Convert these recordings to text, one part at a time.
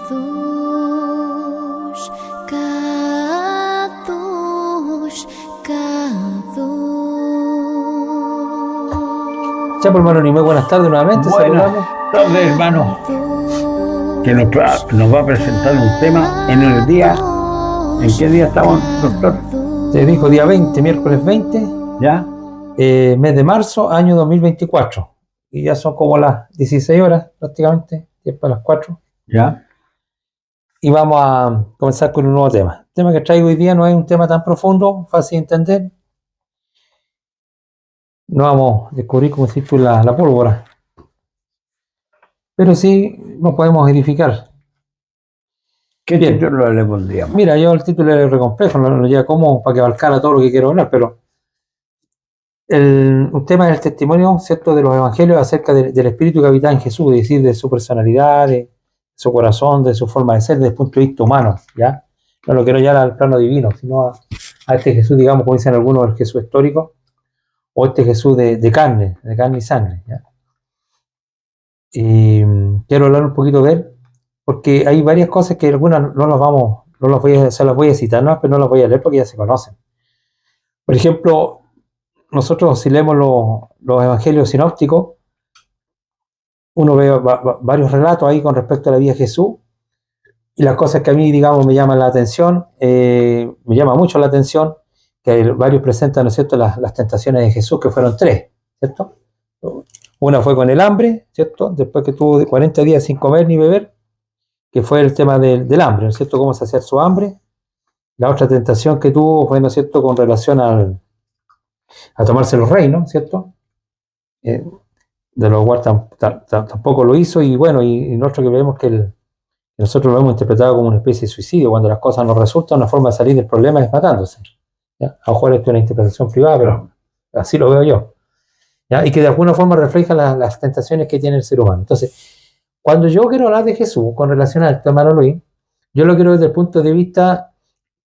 Chapo, hermano Nimue, buenas tardes nuevamente. Buenas tardes, hermano. Que nos va a presentar un tema en el día. ¿En qué día estamos, doctor? Te dijo día 20, miércoles 20. ¿Ya? Mes de marzo, año 2024. Y ya son como las 16 horas prácticamente, 10 para las 4. ¿Ya? Y vamos a comenzar con un nuevo tema. El tema que traigo hoy día no es un tema tan profundo, fácil de entender. No vamos a descubrir cómo se titula la pólvora, pero sí nos podemos edificar. ¿Qué Bien. título le pondríamos? Mira, yo el título es re complejo, no llega como para que abarcara todo lo que quiero hablar, pero un tema es el testimonio, ¿cierto?, de los evangelios acerca del espíritu que habita en Jesús, es decir, de su personalidad, de su corazón, de su forma de ser, desde el punto de vista humano, ¿ya? No lo quiero llevar al plano divino, sino a este Jesús, digamos, como dicen algunos, el Jesús histórico, o este Jesús de carne y sangre, ¿ya? Y quiero hablar un poquito de él, porque hay varias cosas que algunas se las voy a citar, ¿no? Pero no las voy a leer porque ya se conocen. Por ejemplo, nosotros si leemos los evangelios sinópticos, uno ve varios relatos ahí con respecto a la vida de Jesús, y las cosas que a mí, digamos, me llaman la atención, me llama mucho la atención, que varios presentan, ¿no es cierto?, las tentaciones de Jesús, que fueron 3, ¿cierto? Una fue con el hambre, ¿cierto?, después que tuvo 40 días sin comer ni beber, que fue el tema del hambre, ¿no es cierto?, cómo saciar su hambre. La otra tentación que tuvo fue, ¿no es cierto?, con relación a tomarse los reinos, ¿cierto? De los cuales tampoco lo hizo, y bueno, y nosotros que vemos que nosotros lo hemos interpretado como una especie de suicidio, cuando las cosas no resultan, una forma de salir del problema es matándose, ¿ya? A lo mejor esto es una interpretación privada, pero así lo veo yo, ¿ya? Y que de alguna forma refleja las tentaciones que tiene el ser humano. Entonces, cuando yo quiero hablar de Jesús con relación al tema de Luis, yo lo quiero desde el punto de vista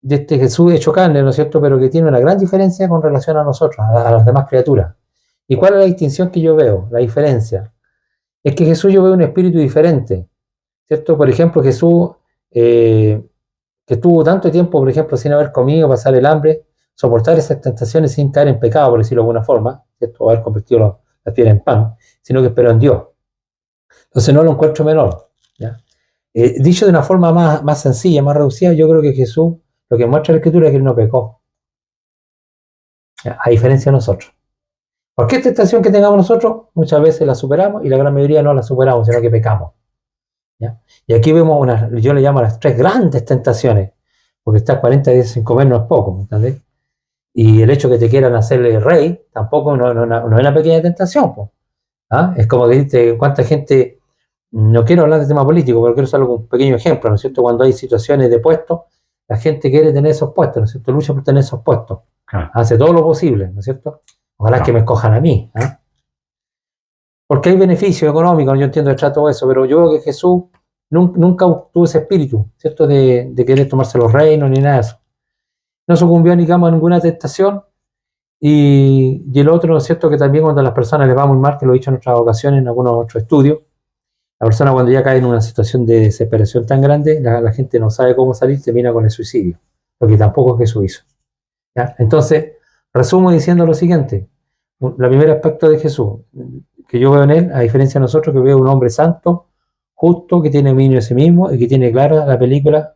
de este Jesús hecho carne, ¿no es cierto?, pero que tiene una gran diferencia con relación a nosotros, a las demás criaturas. ¿Y cuál es la distinción que yo veo? La diferencia es que Jesús, yo veo un espíritu diferente, ¿cierto? Por ejemplo, Jesús, que estuvo tanto tiempo, por ejemplo, sin haber comido, pasar el hambre, soportar esas tentaciones sin caer en pecado, por decirlo de alguna forma, ¿cierto?, haber convertido la piedra en pan, sino que esperó en Dios. Entonces no lo encuentro menor, ¿ya? Dicho de una forma más sencilla, más reducida, yo creo que Jesús, lo que muestra la Escritura es que él no pecó, ¿ya?, a diferencia de nosotros. Cualquier tentación que tengamos nosotros, muchas veces la superamos, y la gran mayoría no la superamos, sino que pecamos, ¿ya? Y aquí vemos yo le llamo las 3 grandes tentaciones, porque estar 40 días sin comer no es poco, ¿me entendés? Y el hecho que te quieran hacerle rey, tampoco no es una pequeña tentación, pues, ¿ah? Es como que dice, cuánta gente, no quiero hablar de tema político, pero quiero usar un pequeño ejemplo, ¿no es cierto? Cuando hay situaciones de puestos, la gente quiere tener esos puestos, ¿no es cierto? Lucha por tener esos puestos, hace todo lo posible, ¿no es cierto? Ojalá que me escojan a mí, ¿ah? Porque hay beneficios económicos, yo entiendo detrás de todo eso, pero yo veo que Jesús nunca tuvo ese espíritu, ¿cierto?, de querer tomarse los reinos ni nada de eso. No sucumbió, digamos, a ninguna tentación. Y el otro, ¿no es cierto?, que también cuando a las personas les va muy mal, que lo he dicho en otras ocasiones, en algunos otros estudios, la persona cuando ya cae en una situación de desesperación tan grande, la gente no sabe cómo salir, termina con el suicidio, lo que tampoco Jesús hizo, ¿ya? Entonces, resumo diciendo lo siguiente: el primer aspecto de Jesús, que yo veo en él, a diferencia de nosotros, que veo un hombre santo, justo, que tiene dominio de sí mismo, y que tiene clara la película,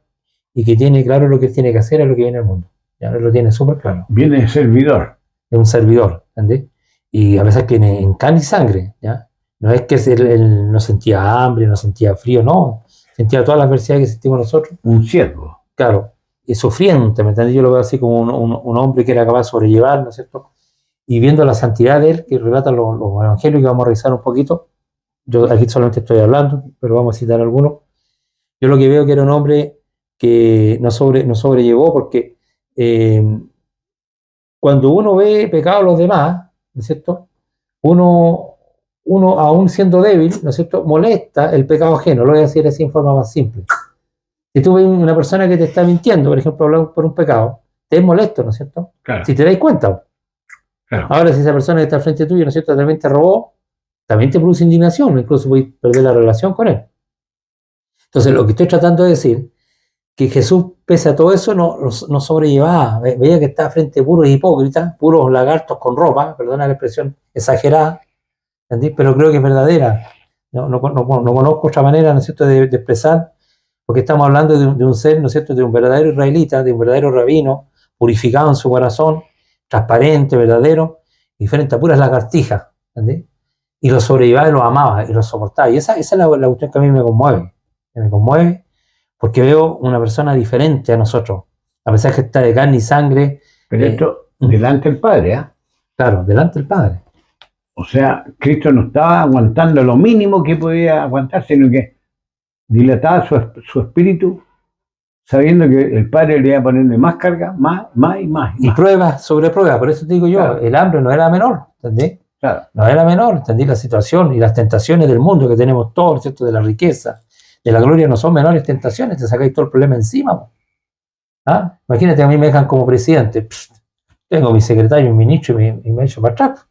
y que tiene claro lo que tiene que hacer, es lo que viene al mundo, ya lo tiene súper claro. Viene servidor. Es un servidor, ¿entendés? Y a veces tiene en carne y sangre, ¿ya? No es que él no sentía hambre, no sentía frío, no. Sentía todas las adversidades que sentimos nosotros. Un siervo. Claro. Y sufriente, ¿me entendés? Yo lo veo así como un hombre que era capaz de sobrellevar, ¿no es cierto? Y viendo la santidad de él, que relatan los evangelios, que vamos a revisar un poquito. Yo aquí solamente estoy hablando, pero vamos a citar algunos. Yo lo que veo que era un hombre que no sobrellevó, porque cuando uno ve pecado a los demás, ¿no es cierto?, uno aún siendo débil, ¿no es cierto?, molesta el pecado ajeno. Lo voy a decir así en forma más simple. Si tú ves una persona que te está mintiendo, por ejemplo, hablando por un pecado, te es molesto, ¿no es cierto? Claro. Si te das cuenta. Claro. Ahora, si esa persona que está al frente tuyo, ¿no es cierto?, también te robó, también te produce indignación, incluso puedes perder la relación con él. Entonces, lo que estoy tratando de decir, que Jesús, pese a todo eso, no sobrellevaba. Veía que estaba frente a puros hipócritas, puros lagartos con ropa, perdona la expresión exagerada, ¿entendí? Pero creo que es verdadera. No conozco otra manera, ¿no es cierto?, de expresar, porque estamos hablando de un ser, ¿no es cierto?, de un verdadero israelita, de un verdadero rabino, purificado en su corazón, transparente, verdadero, y frente a puras lagartijas, ¿entendí? Y lo sobrellevaba y lo amaba y lo soportaba. Y esa es la cuestión que a mí me conmueve. Me conmueve porque veo una persona diferente a nosotros, a pesar que está de carne y sangre. Pero esto delante del Padre, ¿ah? Claro, delante del Padre. O sea, Cristo no estaba aguantando lo mínimo que podía aguantar, sino que dilataba su espíritu, sabiendo que el Padre le iba a ponerle más carga, más y más. Y prueba sobre prueba, por eso te digo yo, claro, el hambre no era menor, ¿entendés? Claro. No era menor, ¿entendí? La situación y las tentaciones del mundo que tenemos todos, ¿cierto?, de la riqueza, de la gloria, no son menores tentaciones, te sacáis todo el problema encima. ¿Ah? Imagínate, a mí me dejan como presidente, tengo mi secretario, mi ministro y me echo para atrás.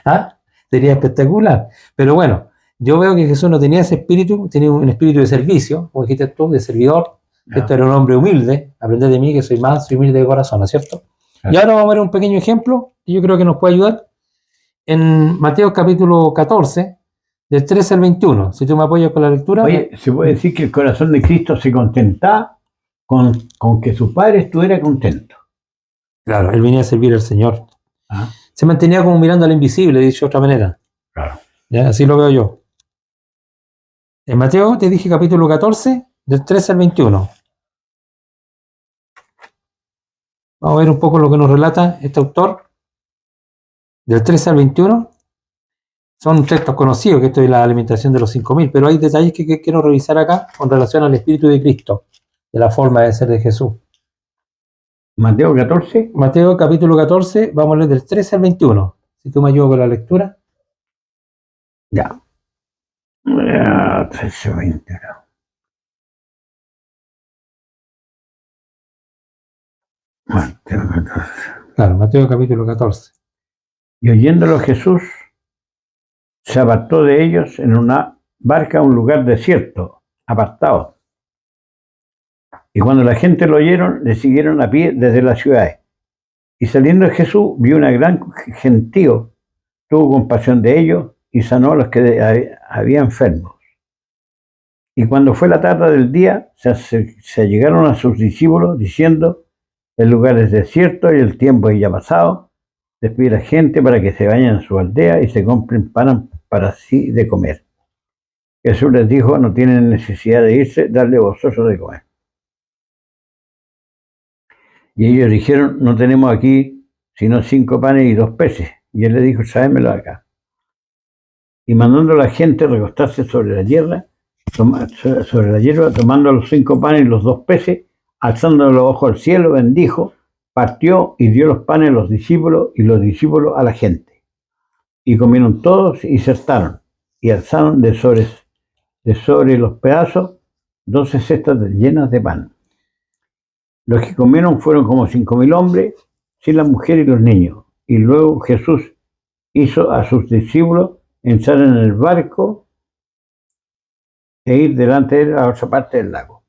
¿Ah? Sería espectacular. Pero bueno, yo veo que Jesús no tenía ese espíritu, tenía un espíritu de servicio, como dijiste tú, de servidor. Esto era un hombre humilde, aprended de mí que soy manso y humilde de corazón, ¿no es cierto? Y ahora vamos a ver un pequeño ejemplo que yo creo que nos puede ayudar en Mateo capítulo 14, del 13 al 21. Si tú me apoyas con la lectura. Oye, se puede decir que el corazón de Cristo se contentaba con que su Padre estuviera contento. Claro, él venía a servir al Señor. ¿Ah? Se mantenía como mirando al invisible, dicho de otra manera. Claro. ¿Ya? Así lo veo yo. En Mateo te dije capítulo 14, del 13 al 21. Vamos a ver un poco lo que nos relata este autor. Del 13 al 21. Son textos conocidos, que esto es la alimentación de los 5.000, pero hay detalles que quiero revisar acá con relación al Espíritu de Cristo, de la forma de ser de Jesús. Mateo 14. Mateo capítulo 14, vamos a leer del 13 al 21. Si tú me ayudas con la lectura. Ya. 13, 21. Mateo 14. Claro, Mateo capítulo 14. Y oyéndolo Jesús, se apartó de ellos en una barca a un lugar desierto, apartado. Y cuando la gente lo oyeron, le siguieron a pie desde las ciudades. Y saliendo Jesús, vio una gran gentío, tuvo compasión de ellos y sanó a los que había enfermos. Y cuando fue la tarde del día, se llegaron a sus discípulos diciendo: el lugar es desierto y el tiempo es ya pasado. Despide a la gente para que se vayan a su aldea y se compren pan para sí de comer. Jesús les dijo: no tienen necesidad de irse, darle vosotros de comer. Y ellos dijeron: no tenemos aquí sino 5 panes y 2 peces. Y él les dijo: tráemelo acá. Y mandando a la gente recostarse sobre la hierba, tomando los 5 panes y los 2 peces, alzando los ojos al cielo, bendijo, partió y dio los panes a los discípulos y los discípulos a la gente. Y comieron todos y se hartaron, y alzaron de sobre los pedazos 12 cestas llenas de pan. Los que comieron fueron como 5.000 hombres, sin las mujeres y los niños. Y luego Jesús hizo a sus discípulos entrar en el barco e ir delante de él a otra parte del lago.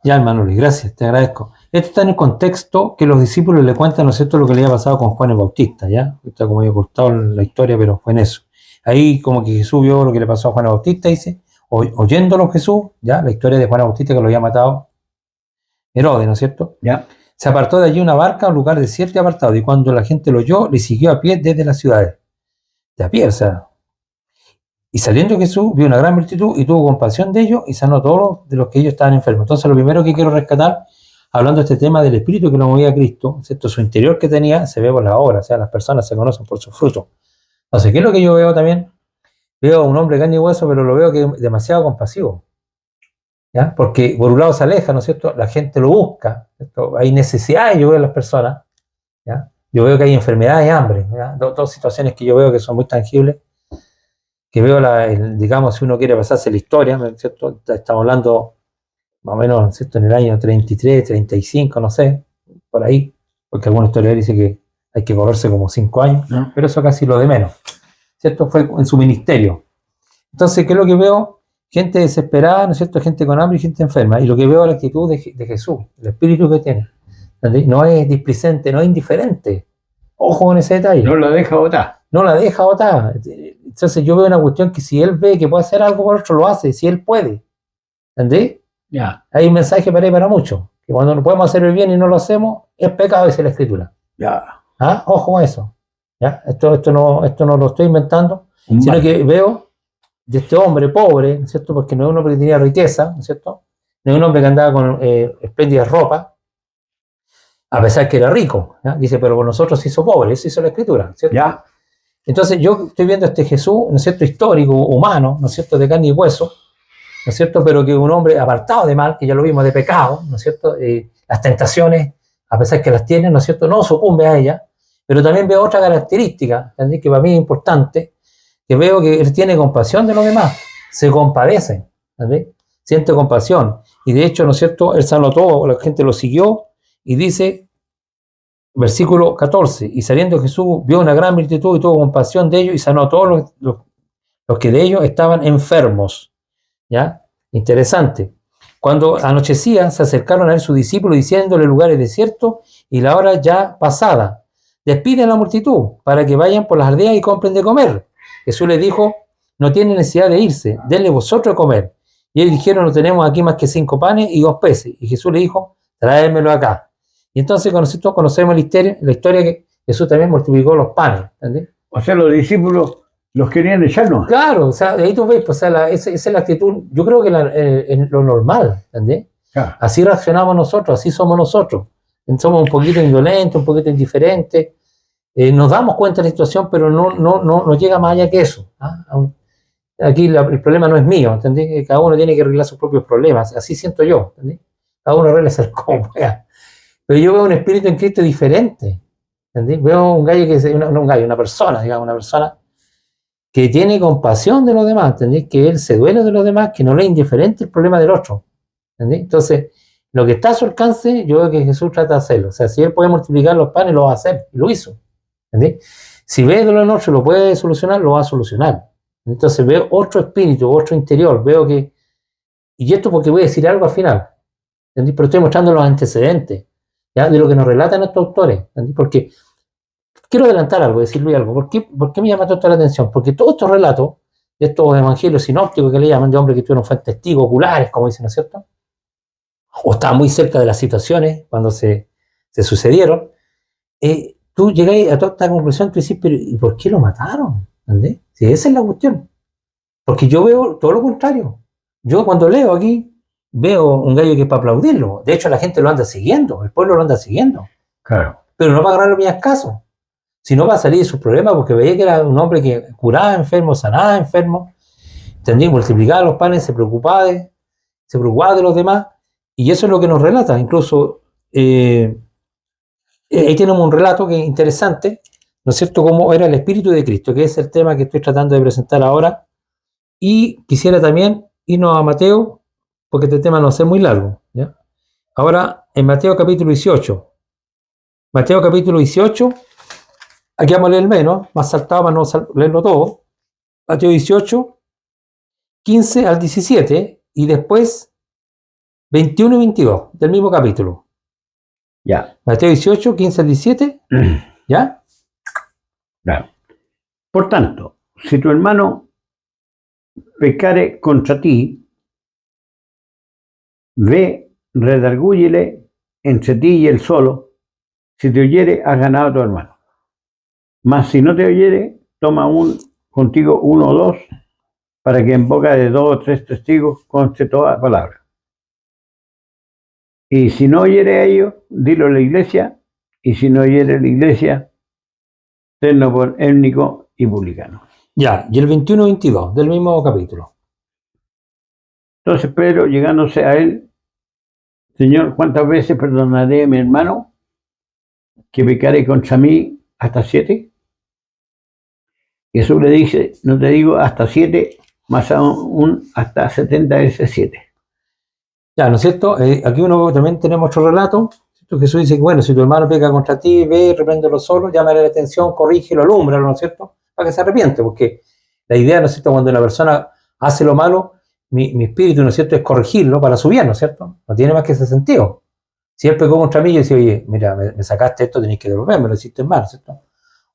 Ya, hermano Luis, gracias, te agradezco. Esto está en el contexto que los discípulos le cuentan, ¿no es cierto?, lo que le había pasado con Juan el Bautista, ¿ya? Está como medio cortado la historia, pero fue en eso. Ahí como que Jesús vio lo que le pasó a Juan el Bautista, dice, oyéndolo Jesús, ¿ya? La historia de Juan el Bautista que lo había matado Herodes, ¿no es cierto? ¿Ya? Se apartó de allí una barca a un lugar desierto y apartado, y cuando la gente lo oyó, le siguió a pie desde las ciudades. De a pie, o sea. Y saliendo Jesús, vio una gran multitud y tuvo compasión de ellos y sanó a todos de los que ellos estaban enfermos. Entonces, lo primero que quiero rescatar, hablando de este tema del espíritu que lo movía a Cristo, ¿cierto? Su interior que tenía, se ve por la obra, o sea, las personas se conocen por sus frutos. Entonces, ¿qué es lo que yo veo también? Veo a un hombre carne y hueso, pero lo veo que es demasiado compasivo, ¿ya? Porque por un lado se aleja, ¿no es cierto? La gente lo busca, ¿cierto? Hay necesidades, yo veo en las personas, ¿ya? Yo veo que hay enfermedades y hambre, ¿ya? Dos situaciones que yo veo que son muy tangibles, que veo, digamos, si uno quiere pasarse la historia, ¿cierto? Estamos hablando más o menos, ¿cierto?, en el año 33, 35, no sé, por ahí, porque algunos historiadores dicen que hay que correrse como 5 años, ¿no? Pero eso casi lo de menos, ¿cierto? Fue en su ministerio. Entonces, ¿qué es lo que veo? gente desesperada, ¿no es cierto? Gente con hambre y gente enferma. Y lo que veo es la actitud de Jesús, el espíritu que tiene. ¿Entendés? No es displicente, no es indiferente. Ojo con ese detalle. No la deja botar. No la deja botar. Entonces yo veo una cuestión que si él ve que puede hacer algo por otro, lo hace, si él puede. ¿Entendés? Ya, Hay un mensaje para ahí para muchos, que cuando no podemos hacer el bien y no lo hacemos, es pecado, dice la Escritura. ya. ¿Ah? Ojo con eso. ¿Ya? Esto no lo estoy inventando, Un sino mal. que veo de este hombre pobre, ¿no es cierto? Porque no es un hombre que tenía riqueza, ¿no es cierto? No es un hombre que andaba con espléndidas ropas, a pesar que era rico. ¿Ya? Dice, pero por nosotros se hizo pobre, eso hizo la Escritura, ¿cierto? Ya, Entonces yo estoy viendo a este Jesús, ¿no es cierto? Histórico, humano, ¿no es cierto? De carne y hueso, ¿no es cierto? Pero que un hombre apartado de mal, que ya lo vimos, de pecado, ¿no es cierto? Las tentaciones, a pesar que las tiene, ¿no es cierto? No sucumbe a ellas, pero también veo otra característica, ¿entendés? Que para mí es importante, que veo que él tiene compasión de los demás, se compadece, ¿entendés? Siente compasión, y de hecho, ¿no es cierto? Él sanó todo, la gente lo siguió, y dice, versículo 14, y saliendo Jesús vio una gran multitud y tuvo compasión de ellos y sanó a todos los que de ellos estaban enfermos. ¿Ya? Interesante. Cuando anochecía, se acercaron a él sus discípulos diciéndole lugares desiertos y la hora ya pasada. Despiden a la multitud para que vayan por las aldeas y compren de comer. Jesús les dijo, no tienen necesidad de irse, denle vosotros a comer. Y ellos dijeron, no tenemos aquí más que 5 panes y 2 peces. Y Jesús les dijo, tráemelo acá. Y entonces conocemos la historia que Jesús también multiplicó los panes. ¿Entendés? o sea, los discípulos los querían echarnos. Claro, o sea, ahí tú ves, pues, o sea, esa es la actitud, yo creo que es lo normal, ¿entendés? Claro. Así reaccionamos nosotros, así somos nosotros. Somos un poquito indolentes, un poquito indiferentes, nos damos cuenta de la situación, pero no llega más allá que eso. ¿Ah? Aquí el problema no es mío, ¿entendés? Cada uno tiene que arreglar sus propios problemas, así siento yo, ¿entendés? Cada uno arregla el como pueda. Pero yo veo un espíritu en Cristo diferente, ¿entendés? Veo un gallo una persona, digamos, una persona que tiene compasión de los demás, ¿entendés? Que él se duele de los demás, que no le es indiferente el problema del otro, ¿entendés? Entonces, lo que está a su alcance, yo veo que Jesús trata de hacerlo. O sea, si él puede multiplicar los panes, lo va a hacer, y lo hizo, ¿entendés? Si ve de lo del otro, lo puede solucionar, lo va a solucionar. Entonces veo otro espíritu, otro interior, veo que, y esto porque voy a decir algo al final, ¿entendés? Pero estoy mostrando los antecedentes, ¿ya? De lo que nos relatan estos autores, ¿entendés? Porque quiero adelantar algo, decirle algo. ¿Por qué me llama toda la atención? Porque todos estos relatos de estos evangelios sinópticos que le llaman, de hombres que tuvieron testigos oculares, como dicen, ¿no es cierto? O estaban muy cerca de las situaciones cuando se sucedieron, tú llegáis a toda esta conclusión, tú dices, pero ¿y por qué lo mataron? ¿Entendés? Si esa es la cuestión. Porque yo veo todo lo contrario. Yo cuando leo aquí, veo un gallo que es para aplaudirlo. De hecho, la gente lo anda siguiendo, el pueblo lo anda siguiendo. Claro. Pero no para ganarle bien caso, sino para salir de sus problemas, porque veía que era un hombre que curaba enfermos, sanaba enfermos, ¿entendés? Multiplicaba los panes, se preocupaba de los demás, y eso es lo que nos relata. Incluso ahí tenemos un relato que es interesante, ¿no es cierto?, cómo era el Espíritu de Cristo, que es el tema que estoy tratando de presentar ahora, y quisiera también irnos a Mateo, porque este tema no va a ser muy largo, ¿ya? Ahora, en Mateo capítulo 18, aquí vamos a leer menos, más saltado para no leerlo todo, Mateo 18, 15 al 17, y después 21 y 22 del mismo capítulo. Ya. Mateo 18, 15 al 17, ¿ya? Claro. Por tanto, si tu hermano pecare contra ti, ve, redargúyele entre ti y él solo. Si te oyere, has ganado a tu hermano. Mas si no te oyere, toma contigo 1 o 2, para que en boca de 2 o 3 testigos conste toda palabra. Y si no oyere a ellos, dilo a la iglesia, y si no oyere la iglesia, tenlo por étnico y publicano. Ya, y el 21 y 22 del mismo capítulo. Entonces Pedro, llegándose a él, Señor, ¿cuántas veces perdonaré a mi hermano que pecare contra mí? ¿Hasta 7? Jesús le dice, no te digo hasta 7, más aún hasta 70 veces 7. Ya, ¿no es cierto? Aquí también tenemos otro relato, ¿cierto? Jesús dice que, bueno, si tu hermano peca contra ti, ve, repréndelo solo, llámale la atención, corrígelo, alúmbralo, ¿no es cierto? Para que se arrepiente, porque la idea, ¿no es cierto?, cuando una persona hace lo malo, mi espíritu, ¿no es cierto?, es corregirlo para su bien, ¿no es cierto? No tiene más que ese sentido. Si él pecó contra mí, yo decía, oye, mira, me sacaste esto, tenés que devolverme, lo hiciste mal, ¿cierto?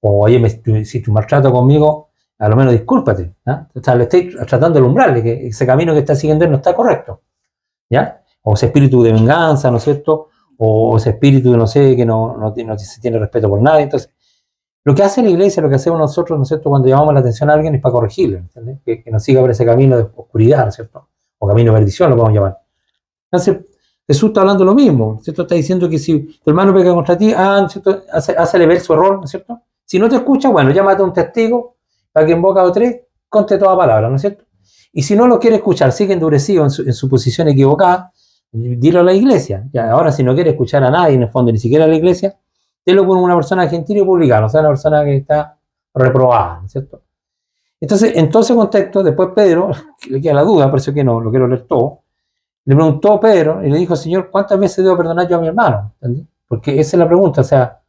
O, oye, si tu maltrato conmigo, a lo menos discúlpate, ¿ah? O sea, le estoy tratando de alumbrarle que ese camino que está siguiendo él no está correcto, ¿ya? O ese espíritu de venganza, ¿no es cierto? O ese espíritu, no sé, que no se tiene respeto por nadie. Entonces, lo que hace la iglesia, lo que hacemos nosotros, ¿no es cierto?, cuando llamamos la atención a alguien es para corregirle, ¿entiendes? Que no siga por ese camino de oscuridad, ¿no es cierto? O camino de perdición, lo podemos llamar. Entonces, Jesús está hablando lo mismo, ¿no es cierto? Está diciendo que si tu hermano peca contra ti, ¿no es cierto?, hácele ver su error, ¿no es cierto? Si no te escucha, bueno, llámate a un testigo para que en boca de tres conte toda palabra, ¿no es cierto? Y si no lo quiere escuchar, sigue endurecido en su posición equivocada, dilo a la iglesia. Ya, ahora, si no quiere escuchar a nadie, en el fondo, ni siquiera a la iglesia, tenlo con una persona gentil y publicana, o sea, una persona que está reprobada, ¿no es cierto? Entonces, en todo ese contexto, después Pedro, que le queda la duda, por eso que no lo quiero leer todo, le preguntó Pedro y le dijo, Señor, ¿cuántas veces debo perdonar yo a mi hermano? ¿Entendí? Porque esa es la pregunta, o sea,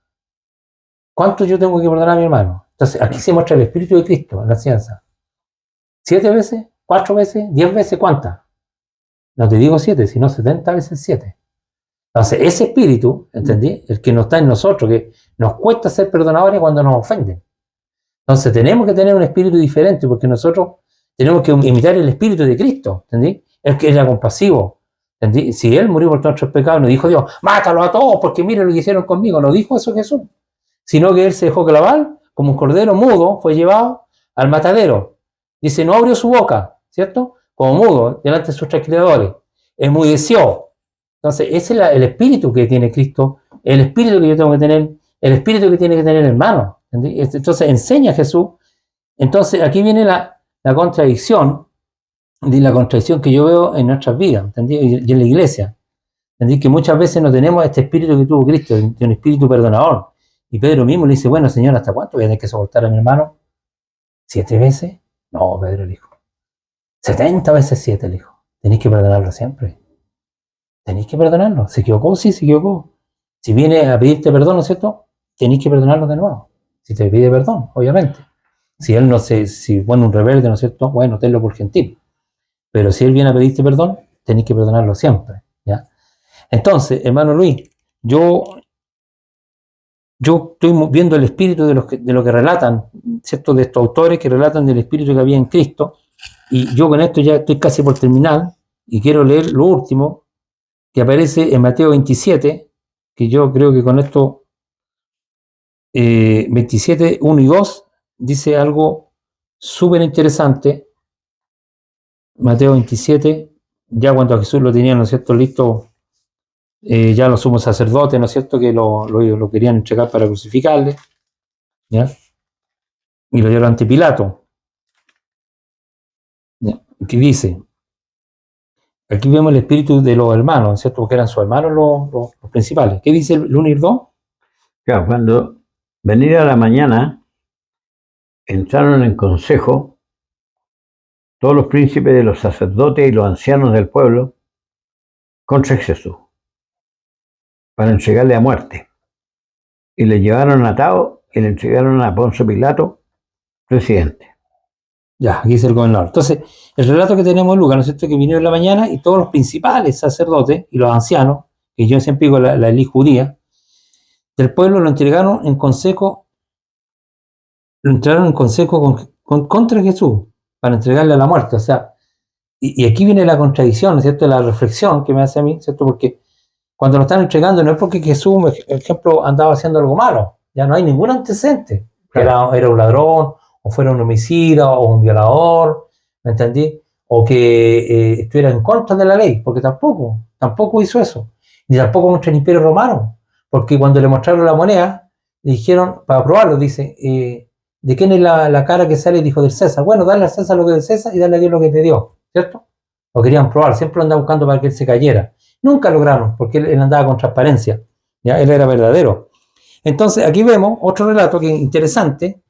¿cuánto yo tengo que perdonar a mi hermano? Entonces, aquí se muestra el Espíritu de Cristo en la ciencia. ¿7 veces? ¿4 veces? ¿10 veces? ¿Cuántas? No te digo 7, sino 70 veces 7. Entonces, ese espíritu, ¿entendí? El que no está en nosotros, que nos cuesta ser perdonadores cuando nos ofenden. Entonces, tenemos que tener un espíritu diferente, porque nosotros tenemos que imitar el espíritu de Cristo, ¿entendí? El que era compasivo, ¿entendí? Si Él murió por todos nuestros pecados, no dijo Dios, mátalo a todos, porque mire lo que hicieron conmigo. No dijo eso Jesús, sino que Él se dejó clavar, como un cordero mudo, fue llevado al matadero. Dice, no abrió su boca, ¿cierto? Como mudo, delante de sus creadores. Enmudeció. Entonces, ese es el espíritu que tiene Cristo, el espíritu que yo tengo que tener, el espíritu que tiene que tener el hermano. ¿Entendí? Entonces, enseña Jesús. Entonces, aquí viene la contradicción, la contradicción que yo veo en nuestras vidas, ¿entendí? Y en la iglesia. ¿Entendí? Que muchas veces no tenemos este espíritu que tuvo Cristo, de un espíritu perdonador. Y Pedro mismo le dice, bueno, Señor, ¿hasta cuánto voy a tener que soportar a mi hermano? ¿7 veces? No, Pedro le dijo. 70 veces 7, le dijo. Tenéis que perdonarlo siempre. Tenéis que perdonarlo. ¿Se equivocó? Sí, se equivocó. Si viene a pedirte perdón, ¿no es cierto? Tenéis que perdonarlo de nuevo. Si te pide perdón, obviamente. Si él no se, si pone un rebelde, ¿no es cierto? Bueno, tenlo por gentil. Pero si él viene a pedirte perdón, tenéis que perdonarlo siempre, ¿ya? Entonces, hermano Luis, yo estoy viendo el espíritu de lo que relatan, ¿cierto? De estos autores que relatan del espíritu que había en Cristo. Y yo con esto ya estoy casi por terminar y quiero leer lo último que aparece en Mateo 27, que yo creo que con esto 27, 1 y 2 dice algo súper interesante. Mateo 27, ya cuando a Jesús lo tenían, ¿no es cierto?, listo, ya los sumos sacerdotes, ¿no es cierto?, que lo querían entregar para crucificarle, ¿ya? Y lo llevaron ante Pilato, ¿ya? Que dice, aquí vemos el espíritu de los hermanos, ¿no es cierto?, porque eran sus hermanos los principales. ¿Qué dice el 1 y 2? Claro, cuando venía la mañana, entraron en consejo todos los príncipes de los sacerdotes y los ancianos del pueblo contra Jesús, para entregarle a muerte. Y le llevaron atado y le entregaron a Poncio Pilato, presidente. Ya, aquí dice el gobernador. Entonces, el relato que tenemos en Lucas, ¿no es cierto?, que vinieron en la mañana y todos los principales sacerdotes y los ancianos, que yo siempre digo la élite judía, del pueblo lo entregaron en consejo, contra Jesús, para entregarle a la muerte. O sea, y aquí viene la contradicción, ¿no es cierto?, la reflexión que me hace a mí, ¿cierto?, porque cuando lo están entregando no es porque Jesús, por ejemplo, andaba haciendo algo malo, ya no hay ningún antecedente, claro. Era un ladrón, o fuera un homicida, o un violador, ¿me entendí? O que estuviera en contra de la ley, porque tampoco hizo eso, ni tampoco contra el Imperio Romano, porque cuando le mostraron la moneda, le dijeron, para probarlo, dice, ¿de quién es la cara que sale? Dijo, del César. Bueno, dale al César lo que es del César y dale a Dios lo que te dio, ¿cierto? Lo querían probar, siempre lo andaban buscando para que él se cayera. Nunca lograron, porque él andaba con transparencia, ¿ya? Él era verdadero. Entonces, aquí vemos otro relato que es interesante,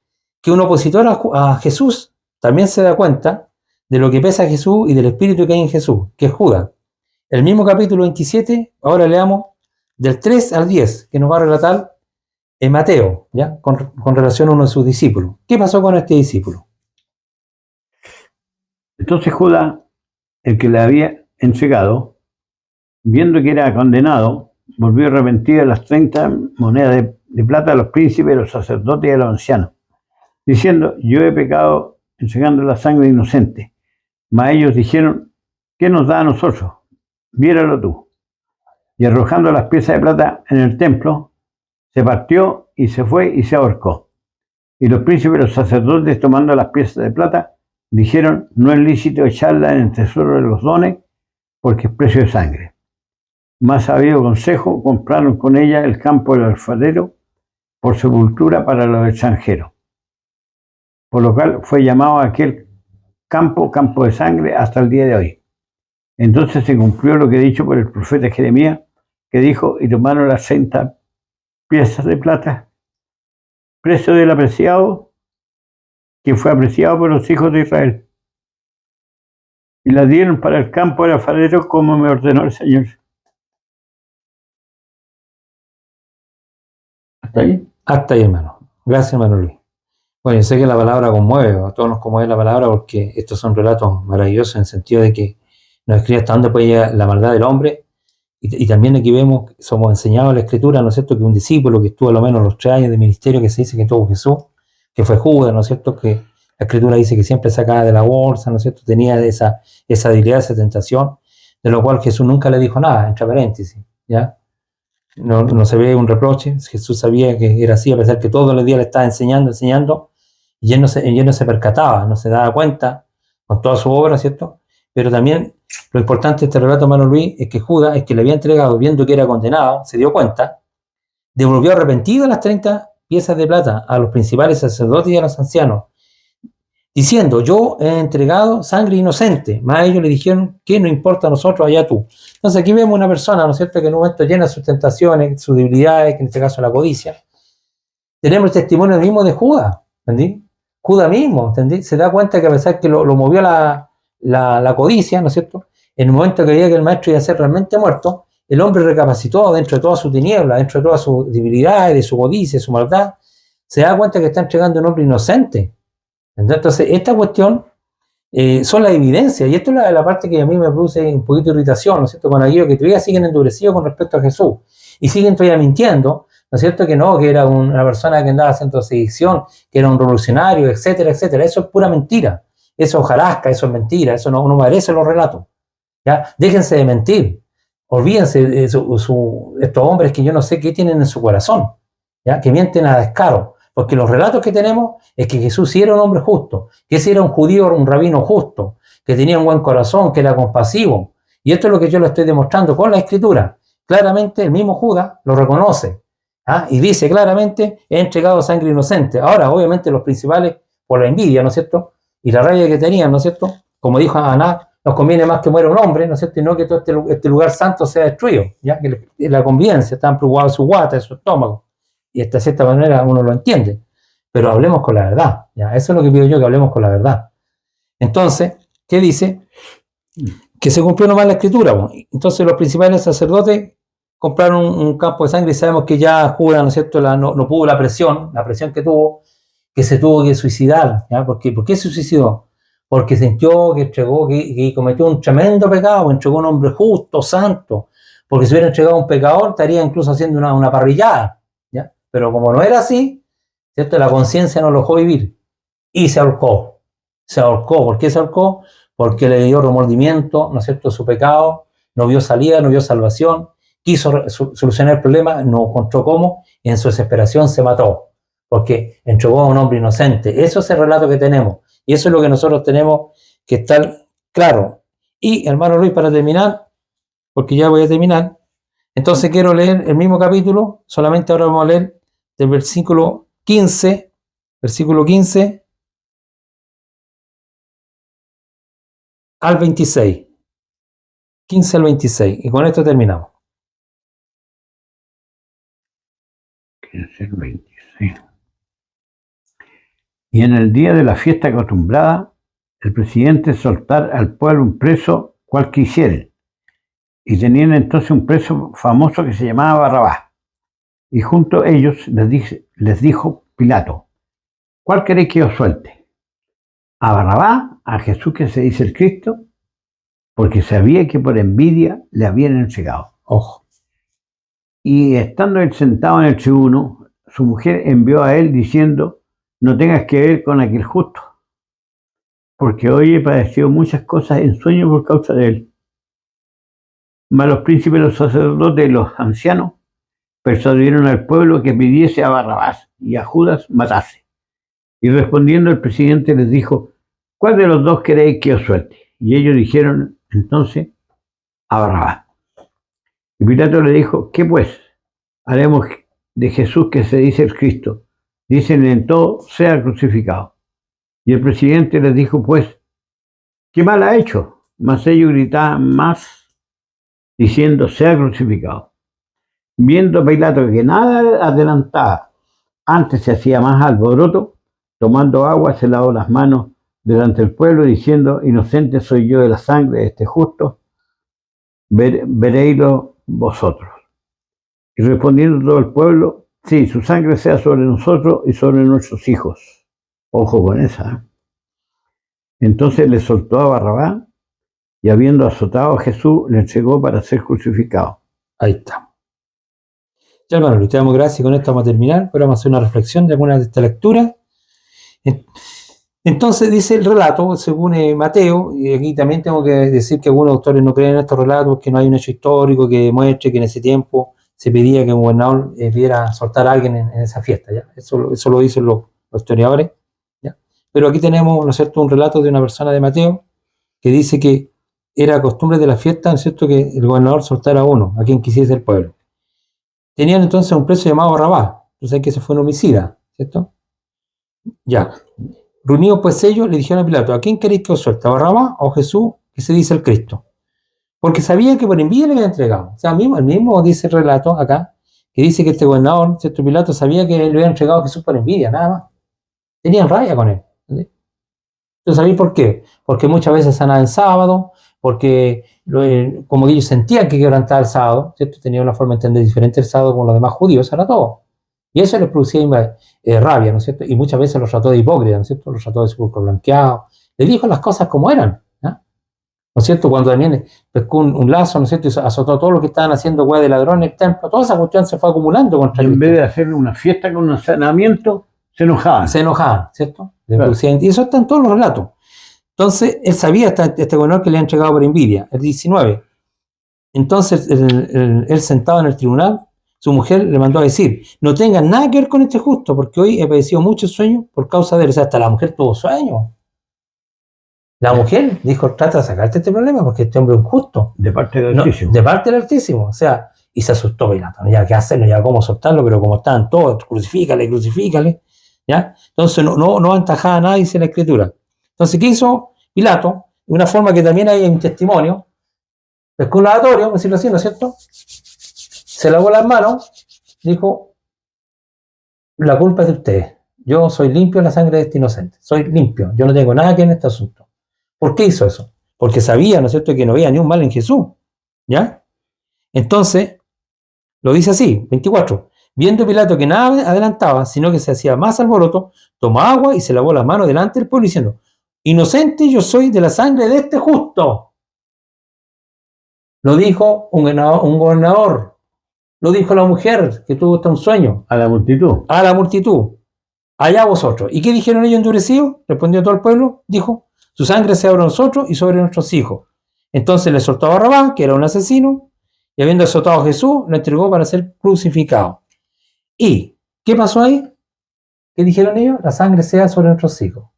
que un opositor a Jesús también se da cuenta de lo que pesa a Jesús y del espíritu que hay en Jesús, que es Judas. El mismo capítulo 27, ahora leamos del 3 al 10, que nos va a relatar en Mateo, ¿ya? Con relación a uno de sus discípulos. ¿Qué pasó con este discípulo? Entonces Judas, el que le había entregado, viendo que era condenado, volvió arrepentido de las 30 monedas de plata a los príncipes, a los sacerdotes y a los ancianos, diciendo: yo he pecado entregando la sangre inocente. Mas ellos dijeron: ¿qué nos da a nosotros? Viéralo tú. Y arrojando las piezas de plata en el templo, se partió y se fue y se ahorcó. Y los príncipes y los sacerdotes, tomando las piezas de plata, dijeron: no es lícito echarla en el tesoro de los dones, porque es precio de sangre. Más habido consejo, compraron con ella el campo del alfarero por sepultura para los extranjeros. Por lo cual fue llamado aquel campo, campo de sangre, hasta el día de hoy. Entonces se cumplió lo que dicho por el profeta Jeremías, que dijo: y tomaron las 30 piezas de plata, precio del apreciado, que fue apreciado por los hijos de Israel, y las dieron para el campo del alfarero, como me ordenó el Señor. ¿Hasta ahí? Hasta ahí, hermano. Gracias, hermano Luis. Bueno, yo sé que la palabra conmueve, a todos nos conmueve la palabra, porque estos son relatos maravillosos en el sentido de que nos escribe hasta dónde puede llegar la maldad del hombre, y también aquí vemos, somos enseñados en la Escritura, ¿no es cierto?, que un discípulo que estuvo a lo menos los 3 años de ministerio que se dice que tuvo Jesús, que fue Judas, ¿no es cierto?, que la Escritura dice que siempre sacaba de la bolsa, ¿no es cierto?, tenía esa debilidad, esa tentación, de lo cual Jesús nunca le dijo nada, entre paréntesis, ¿ya? No se ve un reproche. Jesús sabía que era así, a pesar que todos los días le estaba enseñando, y él no se percataba, no se daba cuenta con toda su obra, ¿cierto? Pero también lo importante de este relato, hermano Luis, es que Judas, el que le había entregado, viendo que era condenado, se dio cuenta, devolvió arrepentido las 30 piezas de plata a los principales sacerdotes y a los ancianos, diciendo: yo he entregado sangre inocente. Más ellos le dijeron: ¿qué nos importa a nosotros? Allá tú. Entonces aquí vemos una persona, ¿no es cierto?, que en un momento llena de sus tentaciones, sus debilidades, que en este caso la codicia. Tenemos el testimonio mismo de Judas, ¿entendí? Judas mismo, ¿entendí? Se da cuenta que a pesar que lo movió la codicia, ¿no es cierto?, en el momento que veía que el maestro iba a ser realmente muerto, el hombre recapacitó dentro de toda su tiniebla, dentro de todas sus debilidades, de su codicia, de su maldad. Se da cuenta que está entregando a un hombre inocente. Entonces, esta cuestión son las evidencias, y esto es la parte que a mí me produce un poquito de irritación, ¿no es cierto?, con aquellos que todavía siguen endurecidos con respecto a Jesús, y siguen todavía mintiendo, ¿no es cierto?, que no, que era una persona que andaba haciendo sedición, que era un revolucionario, etcétera, etcétera. Eso es pura mentira, eso es hojarasca, eso es mentira, eso no merece los relatos, ¿ya? Déjense de mentir, olvídense de estos hombres que yo no sé qué tienen en su corazón, ¿ya?, que mienten a descaro. Porque los relatos que tenemos es que Jesús sí era un hombre justo, que sí era un judío, un rabino justo, que tenía un buen corazón, que era compasivo. Y esto es lo que yo le estoy demostrando con la Escritura. Claramente el mismo Judas lo reconoce, ¿ah? Y dice claramente: he entregado sangre inocente. Ahora, obviamente, los principales, por la envidia, ¿no es cierto?, y la rabia que tenían, ¿no es cierto?, como dijo Aná, nos conviene más que muera un hombre, ¿no es cierto?, y no que todo este lugar santo sea destruido, ¿ya? Que la convivencia, están preocupados de su guata, de su estómago. Y de cierta manera uno lo entiende, pero hablemos con la verdad, ¿ya? Eso es lo que pido yo, que hablemos con la verdad. Entonces, ¿qué dice? Que se cumplió nomás la Escritura. Entonces los principales sacerdotes compraron un campo de sangre, y sabemos que ya Judas, ¿no es cierto?, no pudo la presión que tuvo, que se tuvo que suicidar, ¿ya? ¿Por qué se suicidó? Porque sintió que entregó, que cometió un tremendo pecado, entregó a un hombre justo, santo, porque si hubiera entregado a un pecador, estaría incluso haciendo una parrillada, ¿ya? Pero como no era así, ¿cierto?, la conciencia no lo dejó vivir y se ahorcó. ¿Por qué se ahorcó? Porque le dio remordimiento, ¿no es cierto?, su pecado, no vio salida, no vio salvación, quiso solucionar el problema, no encontró cómo, y en su desesperación se mató, porque entregó a un hombre inocente. Eso es el relato que tenemos, y eso es lo que nosotros tenemos que estar claro. Y, hermano Luis, para terminar, porque ya voy a terminar, entonces quiero leer el mismo capítulo, solamente ahora vamos a leer del versículo 15 al 26. 15 al 26. Y con esto terminamos. 15 al 26. Y en el día de la fiesta acostumbrada, el presidente soltar al pueblo un preso cual quisieren. Y tenían entonces un preso famoso que se llamaba Barrabás. Y junto a ellos les dijo Pilato: ¿cuál queréis que os suelte? ¿A Barrabás, a Jesús que se dice el Cristo? porque sabía que por envidia le habían entregado. Ojo. Y estando él sentado en el tribuno, su mujer envió a él diciendo: no tengas que ver con aquel justo, porque hoy he padecido muchas cosas en sueño por causa de él. Mas los príncipes, los sacerdotes y los ancianos persuadieron al pueblo que pidiese a Barrabás y a Judas matase. Y respondiendo el presidente les dijo: ¿cuál de los dos queréis que os suelte? Y ellos dijeron entonces: a Barrabás. Y Pilato le dijo: ¿qué pues haremos de Jesús que se dice el Cristo? Dicen en todo: sea crucificado. Y el presidente les dijo: pues, ¿qué mal ha hecho? Mas ellos gritaban más, diciendo: sea crucificado. Viendo Pilato que nada adelantaba, antes se hacía más alboroto, tomando agua se lavó las manos delante del pueblo, diciendo: inocente soy yo de la sangre de este justo, veréislo vosotros. Y respondiendo todo el pueblo: sí, su sangre sea sobre nosotros y sobre nuestros hijos. Ojo con esa. Entonces le soltó a Barrabás, y habiendo azotado a Jesús, le entregó para ser crucificado. Ahí está. Ya, hermano, le damos gracias y con esto vamos a terminar, pero vamos a hacer una reflexión de algunas de estas lecturas. Entonces dice el relato, según Mateo, y aquí también tengo que decir que algunos autores no creen en estos relatos, que no hay un hecho histórico que demuestre que en ese tiempo se pedía que un gobernador pudiera soltar a alguien en esa fiesta, ¿ya? Eso lo dicen los historiadores, ¿ya? Pero aquí tenemos, ¿no es cierto?, un relato de una persona de Mateo que dice que era costumbre de la fiesta, ¿no es cierto?, que el gobernador soltara a uno, a quien quisiese el pueblo. Tenían entonces un preso llamado Barrabás, entonces que ese fue un homicida, ¿cierto? Ya. Reunidos pues ellos, le dijeron a Pilato: ¿a quién queréis que os suelte, a Barrabás o Jesús, que se dice el Cristo? Porque sabían que por envidia le habían entregado. O sea, el mismo dice el relato acá, que dice que este gobernador, ¿cierto?, Pilato, sabía que le habían entregado a Jesús por envidia, nada más. Tenían rabia con él. ¿Entendés? Entonces, ¿sabéis por qué? Porque muchas veces sanaban en sábado, porque como ellos sentían que quebrantaba el sábado, ¿cierto?, tenía una forma de entender diferente el sábado con los demás judíos, era todo. Y eso les producía rabia, ¿no es cierto? Y muchas veces los trató de hipócritas, ¿no es cierto? Los trató de sepulcro blanqueado. Les dijo las cosas como eran, ¿no es cierto? Cuando también pescó un lazo, ¿no es cierto?, y azotó a todos los que estaban haciendo hueá de ladrón en el templo, toda esa cuestión se fue acumulando contra Y en vez de hacer una fiesta con un sanamiento, se enojaban. Se enojaban, ¿cierto? Claro. Y eso está en todos los relatos. Entonces, él sabía, este gobernador, que le había entregado por envidia. El 19. Entonces, él sentado en el tribunal, su mujer le mandó a decir: no tengan nada que ver con este justo, porque hoy he padecido muchos sueños por causa de él. O sea, hasta la mujer tuvo sueños. La mujer dijo: trata de sacarte este problema, porque este hombre es un justo. De parte del Altísimo. De parte del Altísimo. O sea, y se asustó Pilato. Ya, ¿qué hacerlo? Ya, ¿cómo soltarlo? Pero como estaban todos, crucifícale, crucifícale. ¿Ya? Entonces, no aventajaba a nadie, dice la Escritura. Entonces, ¿qué hizo Pilato? De una forma que también hay un testimonio, pescó un lavatorio, por decirlo así, ¿no es cierto? Se lavó las manos, dijo: la culpa es de ustedes. Yo soy limpio en la sangre de este inocente. Soy limpio. Yo no tengo nada que ver en este asunto. ¿Por qué hizo eso? Porque sabía, ¿no es cierto?, que no había ni un mal en Jesús. ¿Ya? Entonces, lo dice así, 24. Viendo Pilato que nada adelantaba, sino que se hacía más alboroto, tomó agua y se lavó las manos delante del pueblo, diciendo: inocente yo soy de la sangre de este justo. Lo dijo un gobernador. Lo dijo la mujer que tuvo hasta un sueño. A la multitud. A la multitud. Allá vosotros. ¿Y qué dijeron ellos endurecidos? Respondió todo el pueblo. Dijo: su sangre sea sobre nosotros y sobre nuestros hijos. Entonces le soltó a Barrabás, que era un asesino, y habiendo azotado a Jesús, lo entregó para ser crucificado. ¿Y qué pasó ahí? ¿Qué dijeron ellos? La sangre sea sobre nuestros hijos.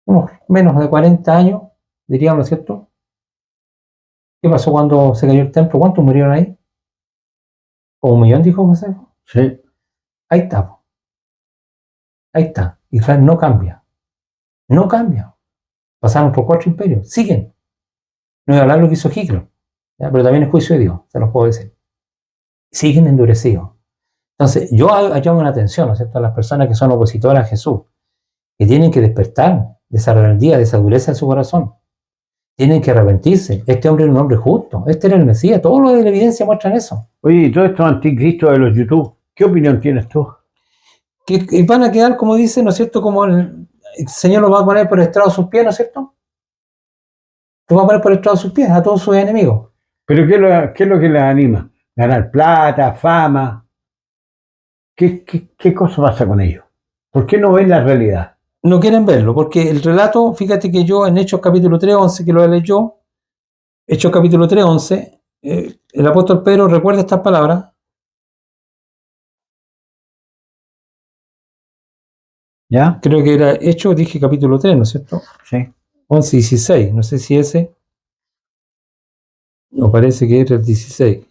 Unos menos de 40 años, diríamos, ¿no es cierto? ¿Qué pasó cuando se cayó el templo? ¿Cuántos murieron ahí? ¿Como 1.000.000, dijo José? Sí. Ahí está. Ahí está. Israel no cambia. No cambia. Pasaron por 4 imperios. Siguen. No voy a hablar lo que hizo Hitler, ¿ya? Pero también es juicio de Dios, se los puedo decir. Siguen endurecidos. Entonces, yo llamo la atención, ¿no es cierto?, a las personas que son opositoras a Jesús, que tienen que despertar de esa rebeldía, de esa dureza en su corazón. Tienen que arrepentirse. Este hombre era un hombre justo. Este era el Mesías. Todo lo de la evidencia muestran eso. Oye, y todos estos anticristos de los YouTube, ¿qué opinión tienes tú? Que van a quedar, como dice, ¿no es cierto?, como el Señor los va a poner por estrado sus pies, ¿no es cierto? Lo va a poner por detrás de sus pies a todos sus enemigos. Pero ¿qué es lo que les anima? ¿Ganar plata, fama? ¿Qué cosa pasa con ellos? ¿Por qué no ven la realidad? No quieren verlo, porque el relato, fíjate que yo en Hechos capítulo 3:11, que lo leí yo, Hechos capítulo 3:11, el apóstol Pedro recuerda estas palabras. ¿Ya? Creo que era Hechos, dije capítulo 3, ¿no es cierto? Sí. 11 y 16, no sé si ese, no parece que era el 16.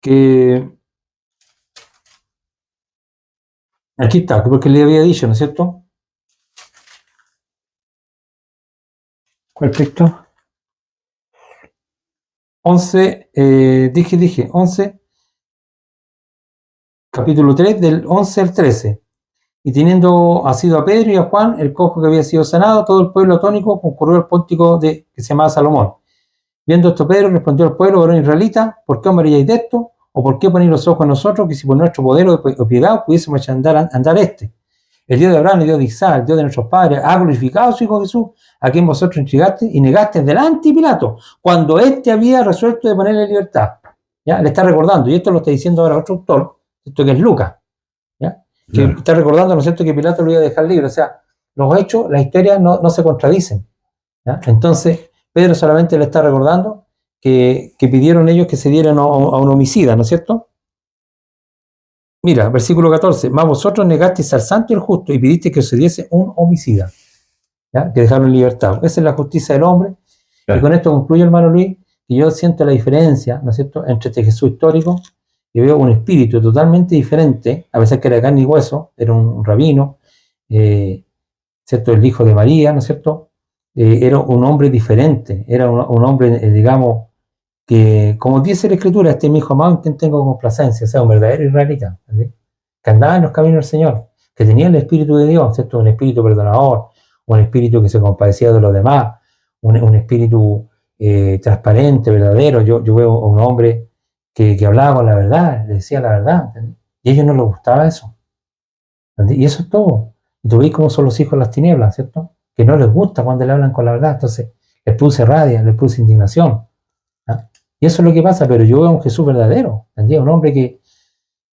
Que aquí está, porque le había dicho, ¿no es cierto? ¿Cuál texto? 11, dije, 11, capítulo 3, del 11 al 13. Y teniendo asido a Pedro y a Juan, el cojo que había sido sanado, todo el pueblo atónico concurrió al pórtico que se llamaba Salomón. Viendo esto, Pedro respondió al pueblo, varón israelita, ¿por qué os maravilláis de esto? ¿O por qué ponéis los ojos en nosotros, que si por nuestro poder o piedad pudiésemos andar este? El Dios de Abraham, el Dios de Isaac, el Dios de nuestros padres, ha glorificado a su Hijo Jesús, a quien vosotros entregaste y negaste delante de Pilato, cuando éste había resuelto de ponerle libertad. ¿Ya? Le está recordando, y esto lo está diciendo ahora otro autor, esto que es Lucas, ¿ya? Que está recordando, ¿no es cierto?, que Pilato lo iba a dejar libre. O sea, los hechos, las historias no se contradicen, ¿ya? Entonces, Pedro solamente le está recordando que pidieron ellos que se dieran a un homicida, ¿no es cierto? Mira, versículo 14, mas vosotros negasteis al santo y el justo y pidisteis que se diese un homicida, ¿ya? Que dejaron en libertad. Esa es la justicia del hombre. Claro. Y con esto concluyo, hermano Luis, que yo siento la diferencia, ¿no es cierto?, entre este Jesús histórico, y veo un espíritu totalmente diferente, a pesar que era carne y hueso, era un rabino, ¿cierto?, el hijo de María, ¿no es cierto?, era un hombre diferente, era un hombre, digamos, que, como dice la Escritura, este es mi hijo amado en quien tengo complacencia, o sea, un verdadero israelita, ¿sí?, que andaba en los caminos del Señor, que tenía el Espíritu de Dios, ¿cierto?, un espíritu perdonador, un espíritu que se compadecía de los demás, un espíritu transparente, verdadero. Yo veo a un hombre que hablaba con la verdad, le decía la verdad, ¿entendí? Y a ellos no les gustaba eso, ¿entendí? Y eso es todo. Y tú ves cómo son los hijos de las tinieblas, ¿cierto?, que no les gusta cuando le hablan con la verdad, entonces les produce rabia, les produce indignación, ¿ah? Y eso es lo que pasa. Pero yo veo a un Jesús verdadero, ¿entendí? Un hombre que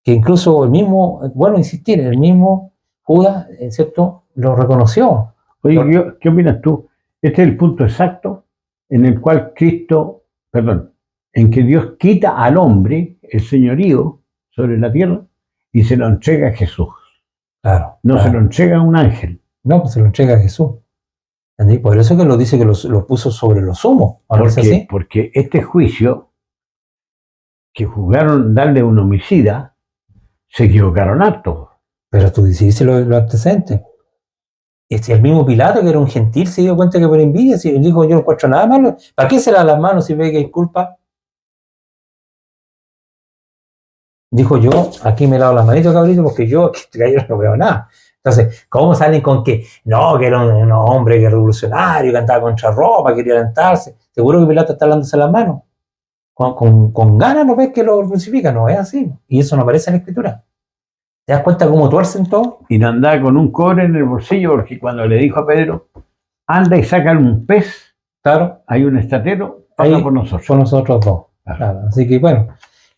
incluso el mismo, bueno, insistir, el mismo Judas, ¿cierto?, lo reconoció. Oye, ¿qué opinas tú? Este es el punto exacto en el cual en que Dios quita al hombre el señorío sobre la tierra y se lo entrega a Jesús. Claro. No se lo entrega a un ángel. No, pues se lo entrega a Jesús. ¿Entendí? Por eso que lo dice que los puso sobre los humos. Porque este juicio que juzgaron darle un homicida, se equivocaron harto. Pero tú dices lo antecedentes. El mismo Pilato, que era un gentil, se dio cuenta que por envidia, si dijo, yo no encuentro nada malo, ¿para qué se lava las manos si ve que hay culpa? Dijo, yo aquí me lavo las manitos, cabrito, porque yo no veo nada. Entonces, ¿cómo salen con que no, que era un hombre que revolucionario, que andaba contra Roma, quería levantarse? Seguro que Pilato está lavándose las manos. Con ganas no ves que lo crucifican, no es así. Y eso no aparece en la Escritura. ¿Te das cuenta cómo tuercen todo? Y no andaba con un cobre en el bolsillo, porque cuando le dijo a Pedro, anda y saca un pez, claro, hay un estatero, pasa por nosotros. Por nosotros dos. Claro. Así que bueno,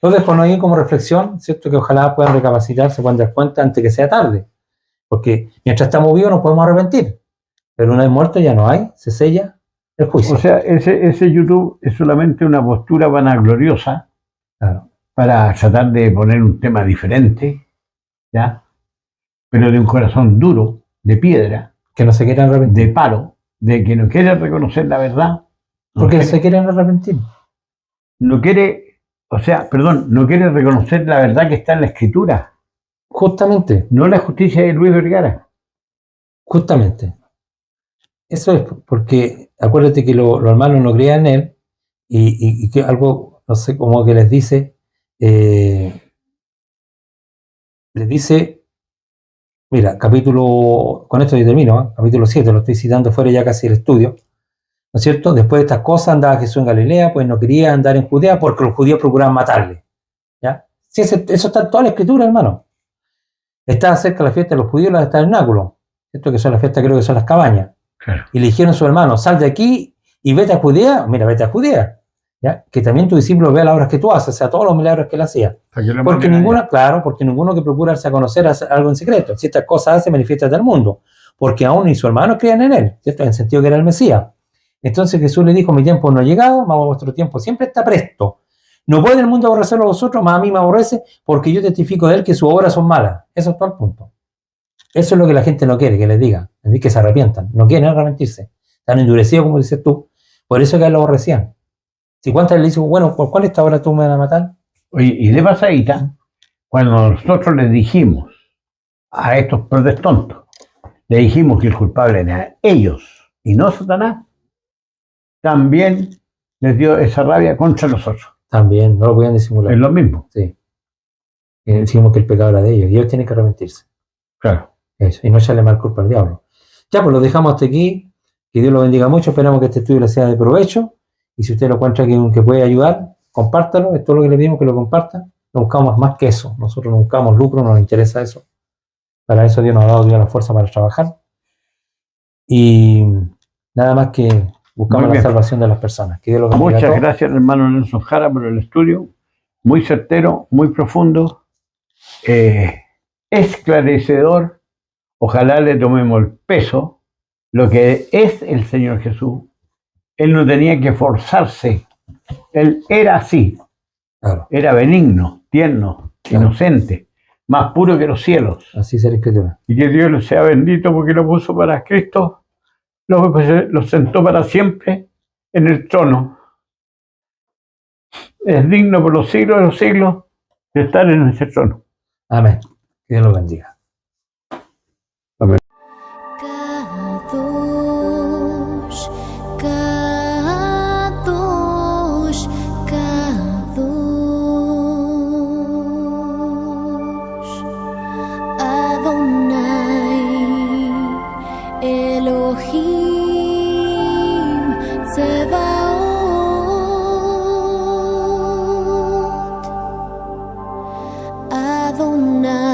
lo dejo ahí como reflexión, ¿cierto? Que ojalá puedan recapacitar, se puedan dar cuenta antes que sea tarde. Porque mientras estamos vivos nos podemos arrepentir. Pero una vez muerto ya no hay, se sella el juicio. O sea, ese YouTube es solamente una postura vanagloriosa, claro, para tratar de poner un tema diferente, ¿ya? Pero de un corazón duro, de piedra, que no se quieren arrepentir, de palo, de que no quiere reconocer la verdad. Porque se quieren arrepentir. No quiere reconocer la verdad que está en la Escritura. Justamente. No la justicia de Luis Vergara. Justamente. Eso es porque, acuérdate que los hermanos no creían en él y que algo, no sé, como que les dice, mira, con esto yo termino, capítulo 7, lo estoy citando fuera ya casi del estudio, ¿no es cierto? Después de estas cosas andaba Jesús en Galilea, pues no quería andar en Judea porque los judíos procuraban matarle, ¿ya? Sí, eso está en toda la Escritura, hermano. Estaba cerca la fiesta de los judíos, la del tabernáculo, ¿cierto? Que son las fiestas, creo que son las cabañas. Claro. Y le dijeron a su hermano, sal de aquí y vete a Judea. Mira, vete a Judea. ¿Ya? Que también tu discípulo vea las obras que tú haces, o sea, todos los milagros que él hacía. Porque ninguna, claro, porque ninguno que procurarse a conocer hace algo en secreto. Si estas cosas hace, manifiestas al mundo. Porque aún ni su hermano creían en él, ¿cierto? En el sentido que era el Mesías. Entonces Jesús le dijo, mi tiempo no ha llegado, mas vuestro tiempo siempre está presto. No puede el mundo aborrecerlo a vosotros, mas a mí me aborrece, porque yo testifico de él que sus obras son malas. Eso es todo el punto. Eso es lo que la gente no quiere, que les diga, que se arrepientan. No quieren arrepentirse. Están endurecidos, como dices tú. Por eso que a él lo aborrecían. Si cuántas le dicen, bueno, ¿por cuál esta hora tú me vas a matar? Oye, y de pasadita, cuando nosotros les dijimos a estos protestantes, le dijimos que el culpable eran ellos y no Satanás, también les dio esa rabia contra nosotros. También, no lo podían disimular. Es lo mismo. Sí. Y decimos que el pecado era de ellos y ellos tienen que arrepentirse. Claro. Eso, y no echarle mal culpa al diablo. Ya, pues lo dejamos hasta aquí. Que Dios lo bendiga mucho. Esperamos que este estudio le sea de provecho. Y si usted lo encuentra que puede ayudar, compártalo. Es todo lo que le pedimos, que lo comparta. No buscamos más que eso. Nosotros no buscamos lucro, no nos interesa eso. Para eso Dios nos ha dado la fuerza para trabajar. Y nada más que buscamos la salvación de las personas. Que Dios lo bendiga. Muchas gracias, hermano Nelson Jara, por el estudio. Muy certero, muy profundo, esclarecedor. Ojalá le tomemos el peso, lo que es el Señor Jesús. Él no tenía que forzarse. Él era así. Claro. Era benigno, tierno, claro, inocente, más puro que los cielos. Así es la Escritura. Y que Dios sea bendito porque lo puso para Cristo, lo sentó para siempre en el trono. Es digno por los siglos de los siglos de estar en ese trono. Amén. Que Dios lo bendiga. Amén. Adonai